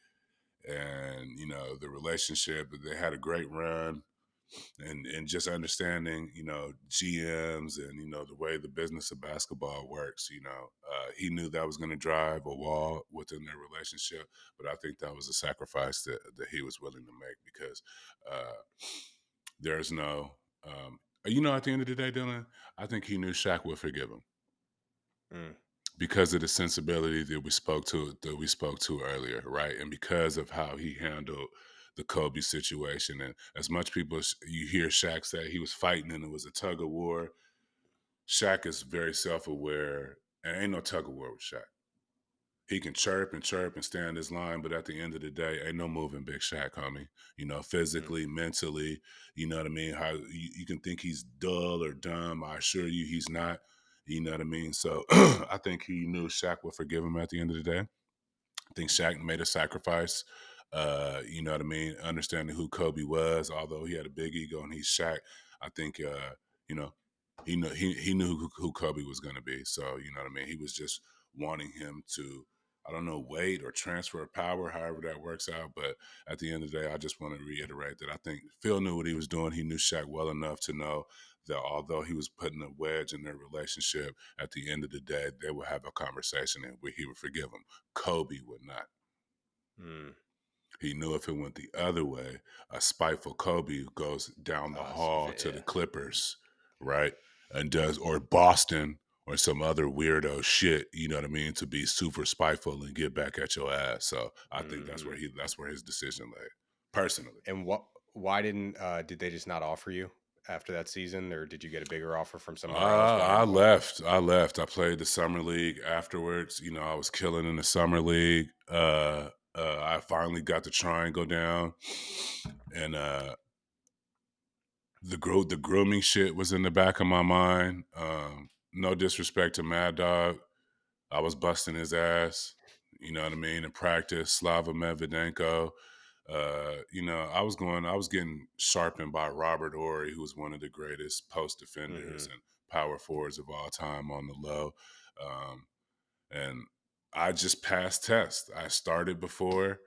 and the relationship, they had a great run, and just understanding GMs and the way the business of basketball works. He knew that was going to drive a wall within their relationship, but I think that was a sacrifice that he was willing to make because there's no at the end of the day, Dylan, I think he knew Shaq would forgive him Mm. because of the sensibility that we spoke to earlier, right? And because of how he handled the Kobe situation. And as much people as you hear Shaq say he was fighting and it was a tug of war, Shaq is very self-aware, and ain't no tug of war with Shaq. he can chirp and stay on his line, but at the end of the day, ain't no moving Big Shaq, homie. You know, physically, mentally, you know what I mean? How you can think he's dull or dumb. I assure you he's not. You know what I mean? So I think he knew Shaq would forgive him at the end of the day. I think Shaq made a sacrifice. You know what I mean? Understanding who Kobe was, although he had a big ego and he's Shaq, I think you know, he knew who Kobe was gonna be. So, you know what I mean? He was just wanting him to, I don't know, wait or transfer power, however that works out. But at the end of the day, I just want to reiterate that I think Phil knew what he was doing. He knew Shaq well enough to know that although he was putting a wedge in their relationship, at the end of the day, they would have a conversation and he would forgive him. Kobe would not. Mm. He knew if it went the other way, a spiteful Kobe goes down the hall to the Clippers, right? And does, or Boston or some other weirdo shit, you know what I mean, to be super spiteful and get back at your ass. So I think that's where his decision lay, personally. And why did they just not offer you after that season, or did you get a bigger offer from somewhere else? I left. I played the summer league afterwards. You know, I was killing in the summer league. I finally got the triangle down, and the grooming shit was in the back of my mind. No disrespect to Mad Dog, I was busting his ass. You know what I mean? In practice, Slava Medvedenko. You know, I was getting sharpened by Robert Horry, who was one of the greatest post defenders and power forwards of all time on the low. And I just passed tests. I started before,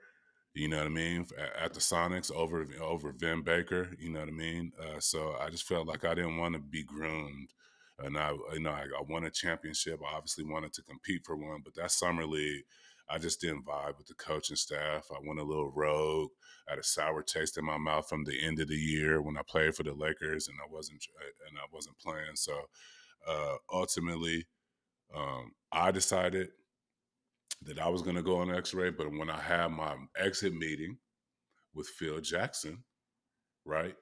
you know what I mean, at the Sonics over Vin Baker, you know what I mean. So I just felt like I didn't want to be groomed, and I won a championship. I obviously wanted to compete for one, but that summer league, I just didn't vibe with the coaching staff. I went a little rogue. I had a sour taste in my mouth from the end of the year when I played for the Lakers, and I wasn't playing. So ultimately, I decided that I was going to go on X-ray, but when I had my exit meeting with Phil Jackson, right,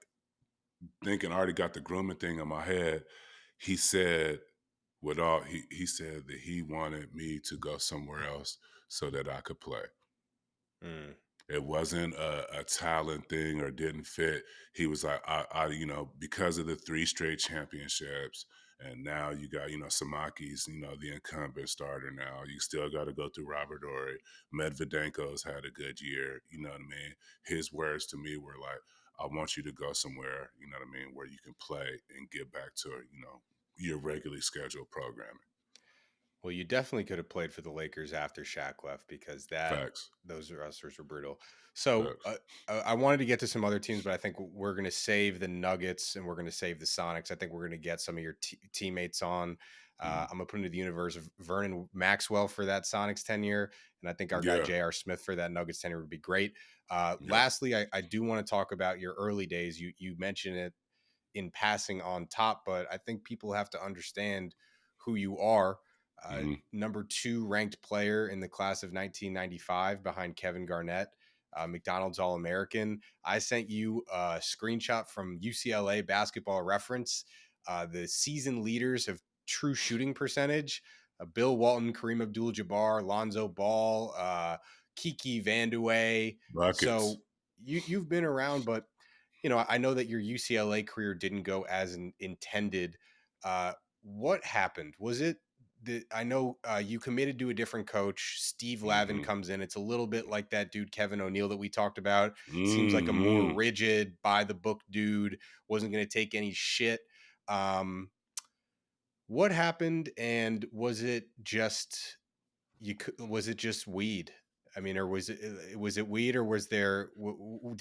thinking I already got the grooming thing in my head, he said he said that he wanted me to go somewhere else so that I could play. Mm. It wasn't a talent thing or didn't fit. He was like, I you know, because of the 3 straight championships, and now you got, you know, Samaki's, you know, the incumbent starter now. You still got to go through Robert Horry. Medvedenko's had a good year. You know what I mean? His words to me were like, I want you to go somewhere, you know what I mean, where you can play and get back to, you know, your regularly scheduled programming. Well, you definitely could have played for the Lakers after Shaq left, because Facts. those rosters were brutal. So Facts. I wanted to get to some other teams, but I think we're going to save the Nuggets and we're going to save the Sonics. I think we're going to get some of your teammates on. I'm going to put into the universe of Vernon Maxwell for that Sonics tenure, and I think our guy J.R. Smith for that Nuggets tenure would be great. Lastly, I do want to talk about your early days. You mentioned it in passing on top, but I think people have to understand who you are. Number 2 ranked player in the class of 1995 behind Kevin Garnett, McDonald's All-American. I sent you a screenshot from UCLA Basketball Reference. The season leaders of true shooting percentage, Bill Walton, Kareem Abdul-Jabbar, Lonzo Ball, Kiki Vandeweghe. So you've been around, but you know, I know that your UCLA career didn't go as intended. What happened? Was it I know you committed to a different coach. Steve Lavin comes in. It's a little bit like that dude, Kevin O'Neal, that we talked about. Seems like a more rigid, by the book dude, wasn't going to take any shit. What happened? And was it just weed? I mean, or was it weed, or was there, was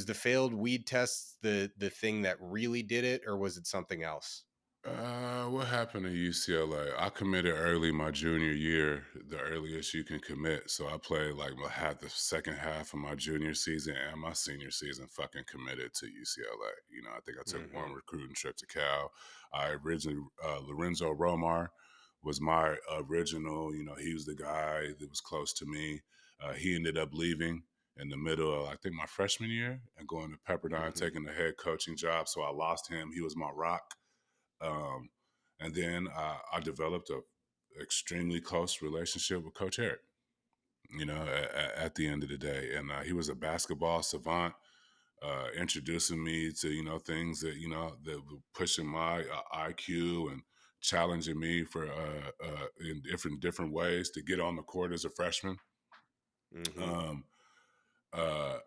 the failed weed tests the thing that really did it, or was it something else? What happened at UCLA? I committed early my junior year, the earliest you can commit. So I played like the second half of my junior season and my senior season fucking committed to UCLA. You know, I think I took one recruiting trip to Cal. I originally, Lorenzo Romar was my original, you know, he was the guy that was close to me. He ended up leaving in the middle of, I think, my freshman year and going to Pepperdine, taking the head coaching job. So I lost him. He was my rock. And then I developed a extremely close relationship with Coach Eric. You know, at the end of the day, and he was a basketball savant. Introducing me to things that that were pushing my IQ and challenging me for in different ways to get on the court as a freshman. Mm-hmm.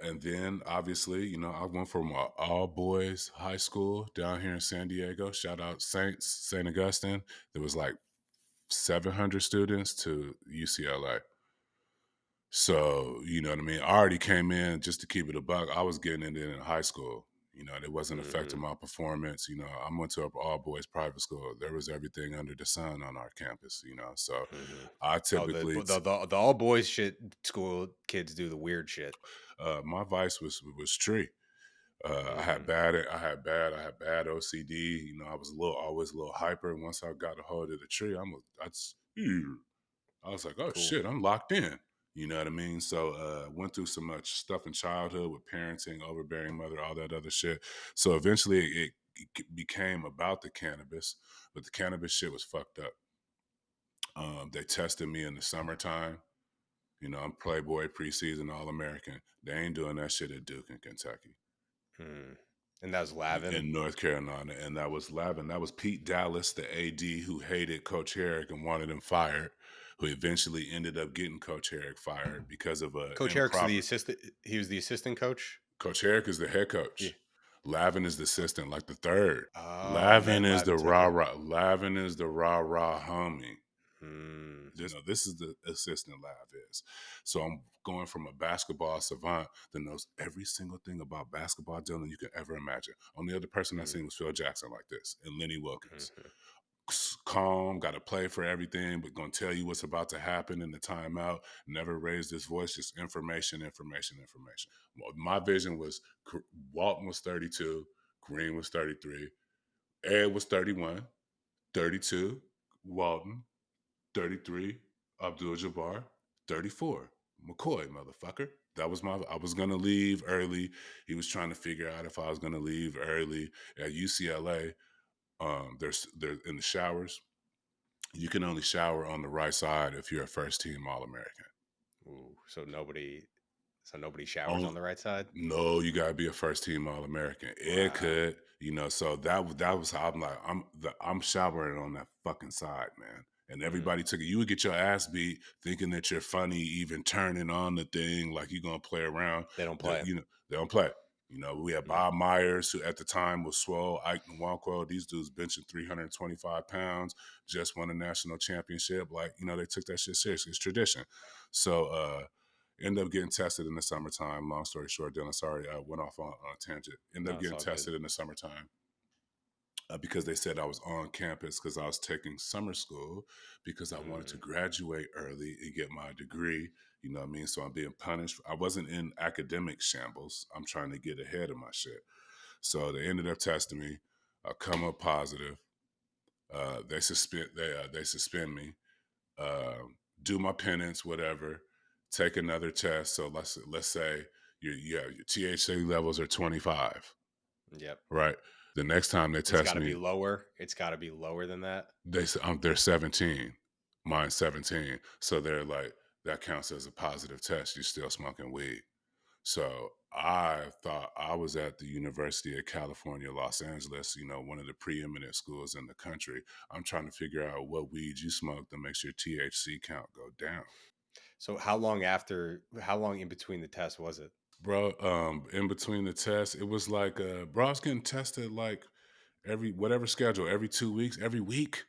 And then obviously, I went from an all boys high school down here in San Diego. Shout out St. Augustine. There was like 700 students to UCLA. So, you know what I mean? I already came in, just to keep it a buck, I was getting it in high school. It wasn't affecting my performance. I went to an all boys private school. There was everything under the sun on our campus, so I typically the all boys shit school kids do the weird shit. My vice was tree. I had bad OCD. I was always a little hyper. Once I got a hold of the tree, I was like, oh, cool. Shit, I'm locked in. You know what I mean? So went through so much stuff in childhood with parenting, overbearing mother, all that other shit. So eventually it became about the cannabis, but the cannabis shit was fucked up. They tested me in the summertime. I'm Playboy preseason All-American. They ain't doing that shit at Duke in Kentucky. And that was Lavin? In North Carolina. And that was Lavin. That was Pete Dallas, the AD who hated Coach Herrick and wanted him fired, who eventually ended up getting Coach Herrick fired because of a Coach Herrick's the assistant. He was the assistant coach? Coach Herrick is the head coach. Yeah. Lavin is the assistant, like the third. Oh, Lavin is the rah-rah. Lavin is the rah-rah homie. This is the assistant Lav is. So I'm going from a basketball savant that knows every single thing about basketball, Dylan, you can ever imagine. Only other person I seen was Phil Jackson like this, and Lenny Wilkins. Calm, got to play for everything, but going to tell you what's about to happen in the timeout. Never raised his voice, just information. My vision was Walton was 32, Green was 33, Ed was 31, 32, Walton, 33, Abdul-Jabbar, 34, McCoy, motherfucker. I was going to leave early. He was trying to figure out if I was going to leave early at UCLA. There's in the showers. You can only shower on the right side if you're a first team All-American. Ooh, so nobody showers on the right side? No, you gotta be a first team All-American. Ed could, so that was how I'm like, I'm showering on that fucking side, man. And everybody took it. You would get your ass beat thinking that you're funny, even turning on the thing like you're gonna play around. They don't play. They don't play. We had Bob Myers, who at the time was swole, Ike Nwankwo. These dudes benching 325 pounds, just won a national championship. Like, they took that shit seriously. It's tradition. So ended up getting tested in the summertime. Long story short, Dylan, sorry, I went off on a tangent. Ended up getting tested in the summertime because they said I was on campus because I was taking summer school because I wanted to graduate early and get my degree. You know what I mean? So I'm being punished. I wasn't in academic shambles. I'm trying to get ahead of my shit. So they ended up testing me. I come up positive. They suspend me. Do my penance, whatever. Take another test. So let's say your THC levels are 25. Yep. Right. The next time they test me, it's got to be lower. It's got to be lower than that. They're 17. Mine's 17. So they're like, that counts as a positive test. You're still smoking weed. So I thought I was at the University of California, Los Angeles, one of the preeminent schools in the country. I'm trying to figure out what weed you smoke that makes your THC count go down. So how long in between the tests was it? Bro, in between the tests, it was like, bro, I was getting tested like whatever schedule, every 2 weeks, every week.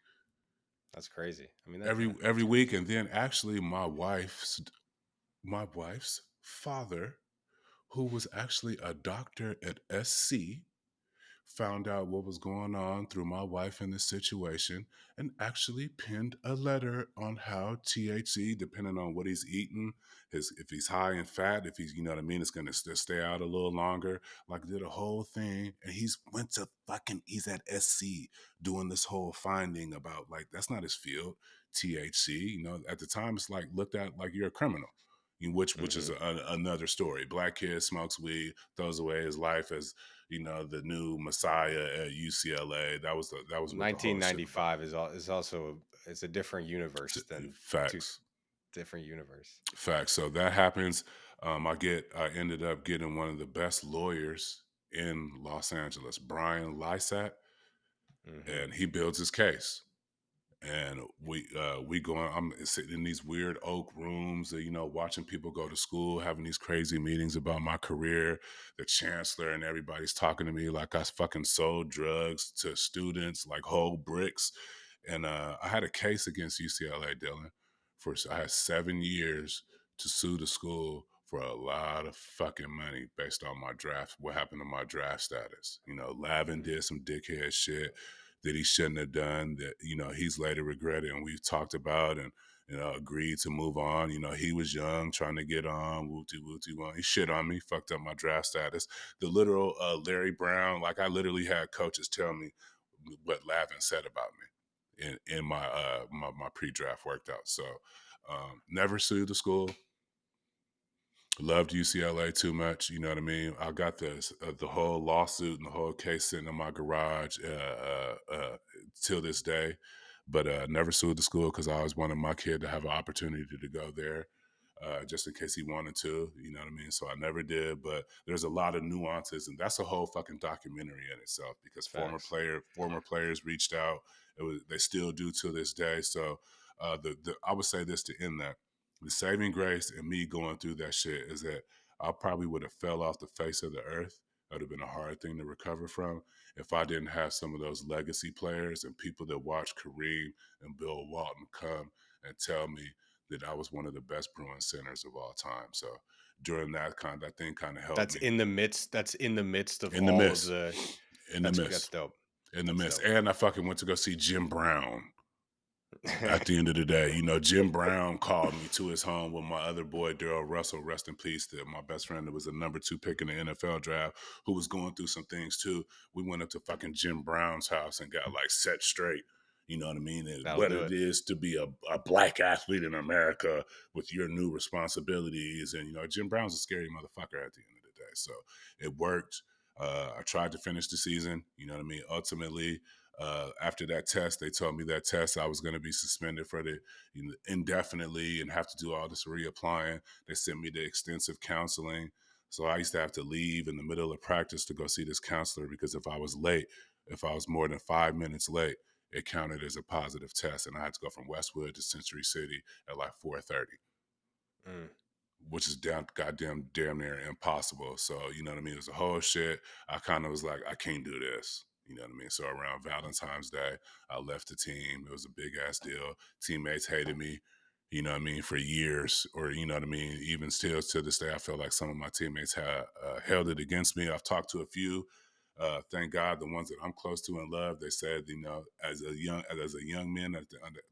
That's crazy. I mean, every week. And then actually my wife's father, who was actually a doctor at SC, found out what was going on through my wife in this situation and actually penned a letter on how THC, depending on what he's eating, if he's high in fat, if he's, you know what I mean, it's going to stay out a little longer, like did a whole thing. And he's at SC doing this whole finding about like, that's not his field, THC. At the time it's like looked at like you're a criminal. Which is another story. Black kid smokes weed, throws away his life as the new messiah at UCLA. That was 1995 is also It's a different universe than Facts. Different universe. Facts. So that happens. I ended up getting one of the best lawyers in Los Angeles, Brian Lysat, and he builds his case. And we going. I'm sitting in these weird oak rooms, watching people go to school, having these crazy meetings about my career. The chancellor and everybody's talking to me like I fucking sold drugs to students, like whole bricks. And I had a case against UCLA, Dylan. I had 7 years to sue the school for a lot of fucking money based on my draft. What happened to my draft status? Lavin did some dickhead shit that he shouldn't have done that, he's later regretted and we've talked about and, agreed to move on. He was young, trying to get on, wooty. He shit on me, fucked up my draft status. The literal Larry Brown, like I literally had coaches tell me what Lavin said about me in my my pre-draft worked out. So never sued the school. Loved UCLA too much, you know what I mean? I got the whole lawsuit and the whole case sitting in my garage till this day, but never sued the school because I always wanted my kid to have an opportunity to go there, just in case he wanted to, you know what I mean? So I never did, but there's a lot of nuances, and that's a whole fucking documentary in itself because former players reached out. They still do to this day. So I would say this to end that. The saving grace in me going through that shit is that I probably would have fell off the face of the earth. That would have been a hard thing to recover from if I didn't have some of those legacy players and people that watch Kareem and Bill Walton come and tell me that I was one of the best Bruin centers of all time. So during that thing kind of helped that's me. In the midst of in all the midst. of the in the midst. That's dope. In the midst. And I fucking went to go see Jim Brown. At the end of the day, Jim Brown called me to his home with my other boy, Daryl Russell, rest in peace, that my best friend that was the number 2 pick in the NFL draft, who was going through some things too. We went up to fucking Jim Brown's house and got like set straight. You know what I mean? And what it is to be a black athlete in America with your new responsibilities. And, Jim Brown's a scary motherfucker at the end of the day. So it worked. I tried to finish the season. You know what I mean? Ultimately, after that test, they told me that test I was going to be suspended for indefinitely and have to do all this reapplying. They sent me to extensive counseling. So I used to have to leave in the middle of practice to go see this counselor because if I was more than 5 minutes late, it counted as a positive test. And I had to go from Westwood to Century City at like 4:30. Which is damn near impossible. So, you know what I mean? It was a whole shit. I kind of was like, I can't do this. You know what I mean? So around Valentine's Day, I left the team. It was a big ass deal. Teammates hated me, you know what I mean, for years. Or, you know what I mean? Even still to this day, I feel like some of my teammates have held it against me. I've talked to a few. Thank God, the ones that I'm close to and love, they said, as a young man,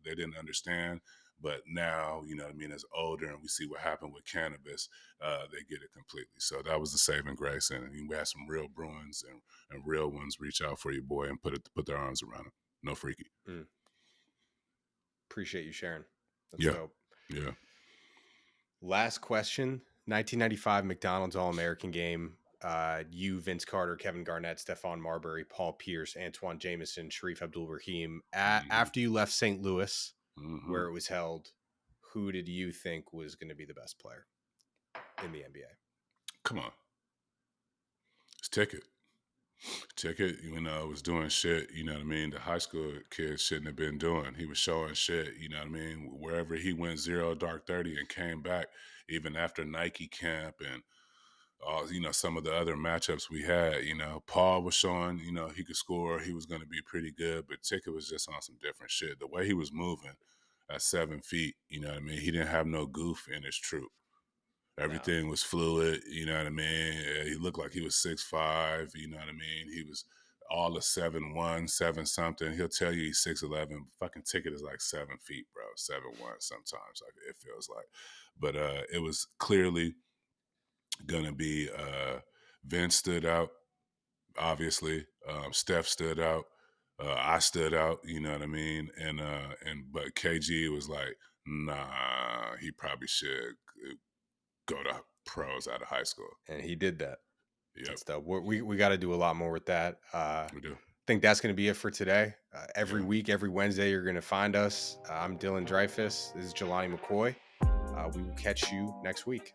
they didn't understand. But now, you know what I mean, as older and we see what happened with cannabis, they get it completely. So that was the saving grace. And we had some real Bruins and real ones reach out for your boy and put their arms around him. No freaky. Appreciate you sharing. That's dope. Yeah. Last question. 1995 McDonald's All-American game. You, Vince Carter, Kevin Garnett, Stephon Marbury, Paul Pierce, Antoine Jameson, Sharif Abdul-Rahim. After you left St. Louis, where it was held, who did you think was going to be the best player in the NBA? Come on. It's Ticket, was doing shit, you know what I mean? The high school kids shouldn't have been doing. He was showing shit, you know what I mean? Wherever he went 0 dark 30 and came back, even after Nike camp and all, some of the other matchups we had, Paul was showing, he could score. He was going to be pretty good, but Ticket was just on some different shit. The way he was moving at 7 feet, you know what I mean? He didn't have no goof in his troop. Everything was fluid, you know what I mean? He looked like he was 6'5", you know what I mean? He was all of 7'1", 7 something. He'll tell you he's 6'11". Fucking Ticket is like 7 feet, bro. 7'1" sometimes, like it feels like. But it was clearly gonna be Vince stood out, obviously. Steph stood out. I stood out, you know what I mean? But KG was like, nah, he probably should go to pros out of high school. And he did that. Yep. Stuff. We got to do a lot more with that. We do. think that's going to be it for today. Every week, every Wednesday, you're going to find us. I'm Dylan Dreyfuss. This is Jelani McCoy. We will catch you next week.